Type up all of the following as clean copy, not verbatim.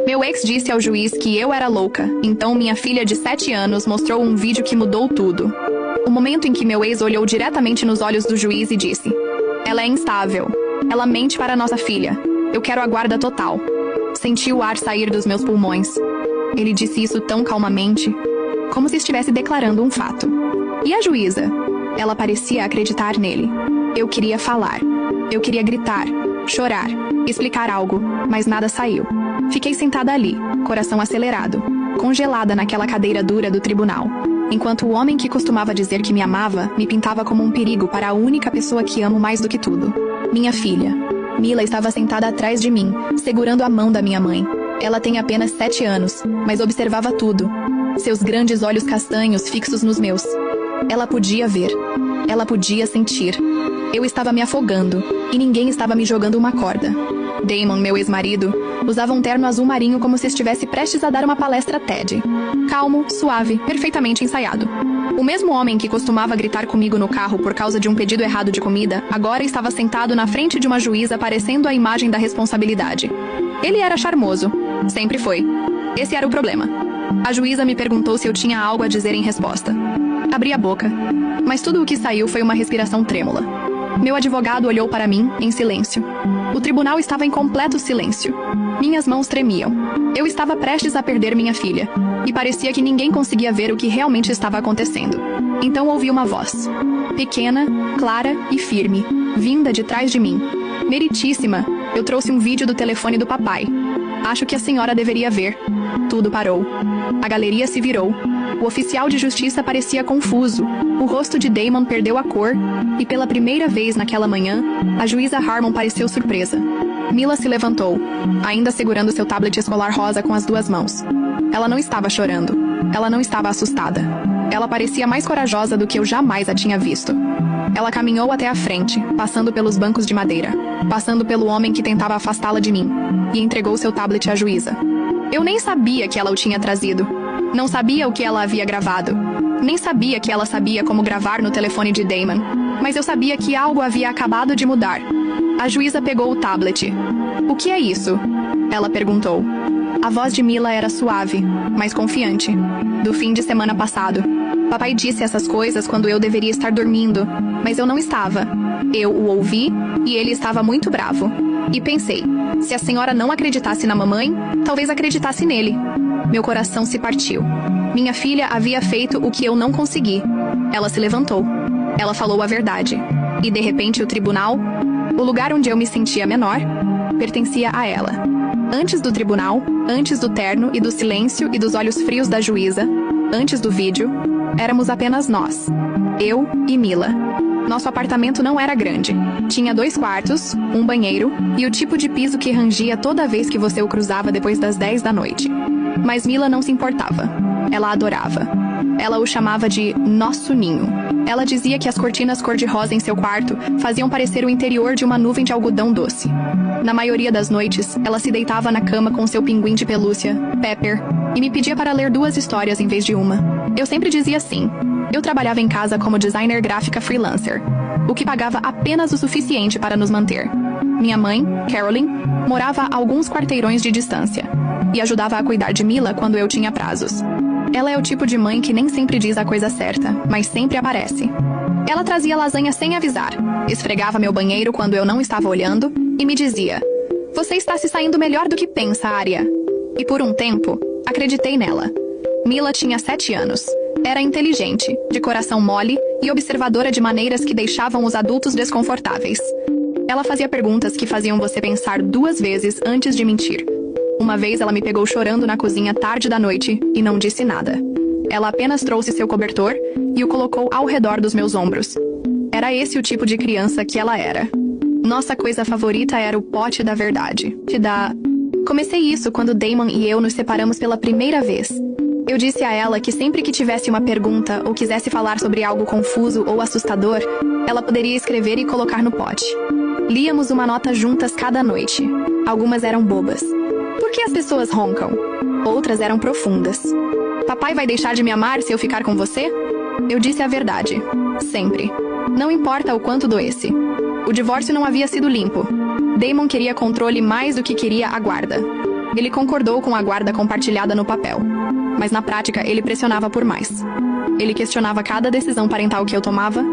Meu ex disse ao juiz que eu era louca, então minha filha de 7 anos mostrou um vídeo que mudou tudo. O momento em que meu ex olhou diretamente nos olhos do juiz e disse: "Ela é instável. Ela mente para nossa filha. Eu quero a guarda total." Senti o ar sair dos meus pulmões. Ele disse isso tão calmamente, como se estivesse declarando um fato. E a juíza? Ela parecia acreditar nele. Eu queria falar. Eu queria gritar, chorar, explicar algo, mas nada saiu. Fiquei sentada ali, coração acelerado, congelada naquela cadeira dura do tribunal, enquanto o homem que costumava dizer que me amava me pintava como um perigo para a única pessoa que amo mais do que tudo. Minha filha. Mila estava sentada atrás de mim, segurando a mão da minha mãe. Ela tem apenas 7 anos, mas observava tudo. Seus grandes olhos castanhos fixos nos meus. Ela podia ver. Ela podia sentir. Eu estava me afogando, e ninguém estava me jogando uma corda. Damon, meu ex-marido, usava um terno azul marinho como se estivesse prestes a dar uma palestra TED. Calmo, suave, perfeitamente ensaiado. O mesmo homem que costumava gritar comigo no carro por causa de um pedido errado de comida, agora estava sentado na frente de uma juíza parecendo a imagem da responsabilidade. Ele era charmoso. Sempre foi. Esse era o problema. A juíza me perguntou se eu tinha algo a dizer em resposta. Abri a boca, mas tudo o que saiu foi uma respiração trêmula. Meu advogado olhou para mim, em silêncio. O tribunal estava em completo silêncio. Minhas mãos tremiam. Eu estava prestes a perder minha filha, e parecia que ninguém conseguia ver o que realmente estava acontecendo. Então ouvi uma voz. Pequena, clara e firme, vinda de trás de mim. Meritíssima, eu trouxe um vídeo do telefone do papai. Acho que a senhora deveria ver. Tudo parou. A galeria se virou. O oficial de justiça parecia confuso. O rosto de Damon perdeu a cor, e pela primeira vez naquela manhã, a juíza Harmon pareceu surpresa. Mila se levantou, ainda segurando seu tablet escolar rosa com as 2 mãos. Ela não estava chorando. Ela não estava assustada. Ela parecia mais corajosa do que eu jamais a tinha visto. Ela caminhou até a frente, passando pelos bancos de madeira, passando pelo homem que tentava afastá-la de mim, e entregou seu tablet à juíza. Eu nem sabia que ela o tinha trazido. Não sabia o que ela havia gravado. Nem sabia que ela sabia como gravar no telefone de Damon. Mas eu sabia que algo havia acabado de mudar. A juíza pegou o tablet. "O que é isso?" ela perguntou. A voz de Mila era suave, mas confiante. Do fim de semana passado. Papai disse essas coisas quando eu deveria estar dormindo, mas eu não estava. Eu o ouvi, e ele estava muito bravo. E pensei, se a senhora não acreditasse na mamãe, talvez acreditasse nele. Meu coração se partiu. Minha filha havia feito o que eu não consegui. Ela se levantou. Ela falou a verdade. E de repente o tribunal, o lugar onde eu me sentia menor, pertencia a ela. Antes do tribunal, antes do terno e do silêncio e dos olhos frios da juíza, antes do vídeo, éramos apenas nós. Eu e Mila. Nosso apartamento não era grande. Tinha 2 quartos, um banheiro e o tipo de piso que rangia toda vez que você o cruzava depois das 10 da noite. Mas Mila não se importava. Ela adorava. Ela o chamava de nosso ninho. Ela dizia que as cortinas cor-de-rosa em seu quarto faziam parecer o interior de uma nuvem de algodão doce. Na maioria das noites, ela se deitava na cama com seu pinguim de pelúcia, Pepper, e me pedia para ler 2 histórias em vez de uma. Eu sempre dizia sim. Eu trabalhava em casa como designer gráfica freelancer, o que pagava apenas o suficiente para nos manter. Minha mãe, Carolyn, morava a alguns quarteirões de distância e ajudava a cuidar de Mila quando eu tinha prazos. Ela é o tipo de mãe que nem sempre diz a coisa certa, mas sempre aparece. Ela trazia lasanha sem avisar, esfregava meu banheiro quando eu não estava olhando e me dizia: "Você está se saindo melhor do que pensa, Arya." E por um tempo, acreditei nela. Mila tinha 7 anos. Era inteligente, de coração mole e observadora de maneiras que deixavam os adultos desconfortáveis. Ela fazia perguntas que faziam você pensar 2 vezes antes de mentir. Uma vez ela me pegou chorando na cozinha tarde da noite e não disse nada. Ela apenas trouxe seu cobertor e o colocou ao redor dos meus ombros. Era esse o tipo de criança que ela era. Nossa coisa favorita era o pote da verdade. Comecei isso quando Damon e eu nos separamos pela primeira vez. Eu disse a ela que sempre que tivesse uma pergunta ou quisesse falar sobre algo confuso ou assustador, ela poderia escrever e colocar no pote. Líamos uma nota juntas cada noite. Algumas eram bobas. Por que as pessoas roncam? Outras eram profundas. Papai vai deixar de me amar se eu ficar com você? Eu disse a verdade. Sempre. Não importa o quanto doesse. O divórcio não havia sido limpo. Damon queria controle mais do que queria a guarda. Ele concordou com a guarda compartilhada no papel. Mas na prática, ele pressionava por mais. Ele questionava cada decisão parental que eu tomava,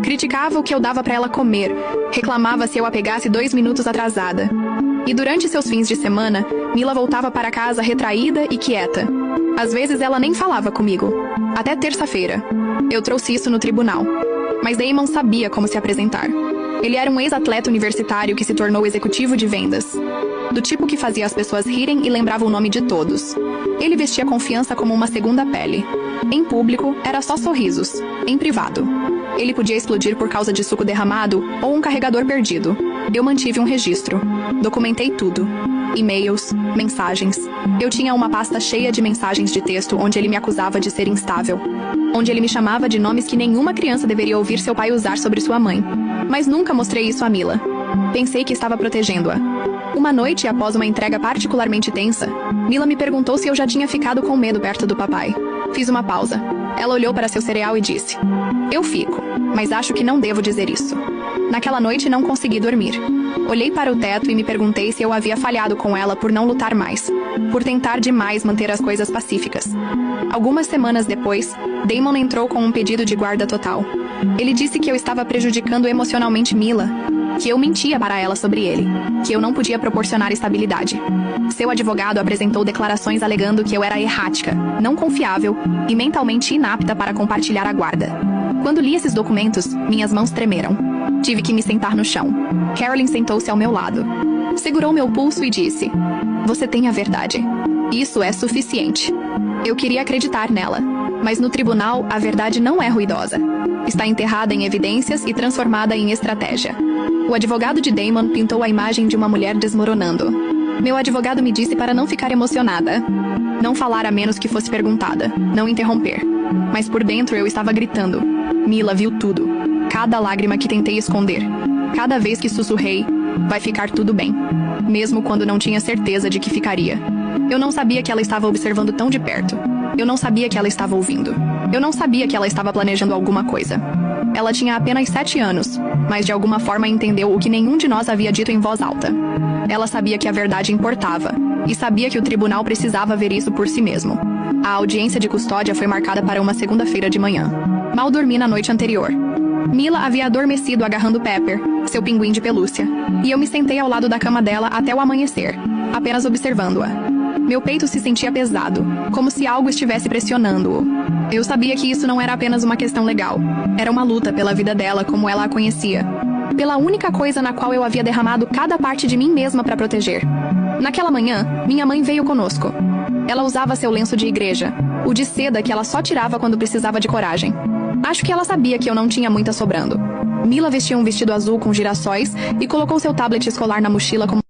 criticava o que eu dava para ela comer, reclamava se eu a pegasse 2 minutos atrasada. E durante seus fins de semana, Mila voltava para casa retraída e quieta. Às vezes ela nem falava comigo. Até terça-feira. Eu trouxe isso no tribunal. Mas Damon sabia como se apresentar. Ele era um ex-atleta universitário que se tornou executivo de vendas. Do tipo que fazia as pessoas rirem e lembrava o nome de todos. Ele vestia confiança como uma segunda pele. Em público, era só sorrisos. Em privado, ele podia explodir por causa de suco derramado ou um carregador perdido. Eu mantive um registro. Documentei tudo. E-mails, mensagens. Eu tinha uma pasta cheia de mensagens de texto onde ele me acusava de ser instável. Onde ele me chamava de nomes que nenhuma criança deveria ouvir seu pai usar sobre sua mãe. Mas nunca mostrei isso a Mila. Pensei que estava protegendo-a. Uma noite, após uma entrega particularmente tensa, Mila me perguntou se eu já tinha ficado com medo perto do papai. Fiz uma pausa. Ela olhou para seu cereal e disse: "Eu fico, mas acho que não devo dizer isso." Naquela noite não consegui dormir. Olhei para o teto e me perguntei se eu havia falhado com ela por não lutar mais, por tentar demais manter as coisas pacíficas. Algumas semanas depois, Damon entrou com um pedido de guarda total. Ele disse que eu estava prejudicando emocionalmente Mila, que eu mentia para ela sobre ele, que eu não podia proporcionar estabilidade. Seu advogado apresentou declarações alegando que eu era errática, não confiável e mentalmente inapta para compartilhar a guarda. Quando li esses documentos, minhas mãos tremeram. Tive que me sentar no chão. Carolyn sentou-se ao meu lado. Segurou meu pulso e disse: "Você tem a verdade. Isso é suficiente." Eu queria acreditar nela, mas no tribunal a verdade não é ruidosa. Está enterrada em evidências e transformada em estratégia. O advogado de Damon pintou a imagem de uma mulher desmoronando. Meu advogado me disse para não ficar emocionada. Não falar a menos que fosse perguntada. Não interromper. Mas por dentro eu estava gritando. Mila viu tudo. Cada lágrima que tentei esconder. Cada vez que sussurrei: "Vai ficar tudo bem." Mesmo quando não tinha certeza de que ficaria. Eu não sabia que ela estava observando tão de perto. Eu não sabia que ela estava ouvindo. Eu não sabia que ela estava planejando alguma coisa. Ela tinha apenas 7 anos, mas de alguma forma entendeu o que nenhum de nós havia dito em voz alta. Ela sabia que a verdade importava, e sabia que o tribunal precisava ver isso por si mesmo. A audiência de custódia foi marcada para uma segunda-feira de manhã. Mal dormi na noite anterior. Mila havia adormecido agarrando Pepper, seu pinguim de pelúcia, e eu me sentei ao lado da cama dela até o amanhecer, apenas observando-a. Meu peito se sentia pesado, como se algo estivesse pressionando-o. Eu sabia que isso não era apenas uma questão legal. Era uma luta pela vida dela como ela a conhecia. Pela única coisa na qual eu havia derramado cada parte de mim mesma para proteger. Naquela manhã, minha mãe veio conosco. Ela usava seu lenço de igreja, o de seda que ela só tirava quando precisava de coragem. Acho que ela sabia que eu não tinha muita sobrando. Mila vestia um vestido azul com girassóis e colocou seu tablet escolar na mochila como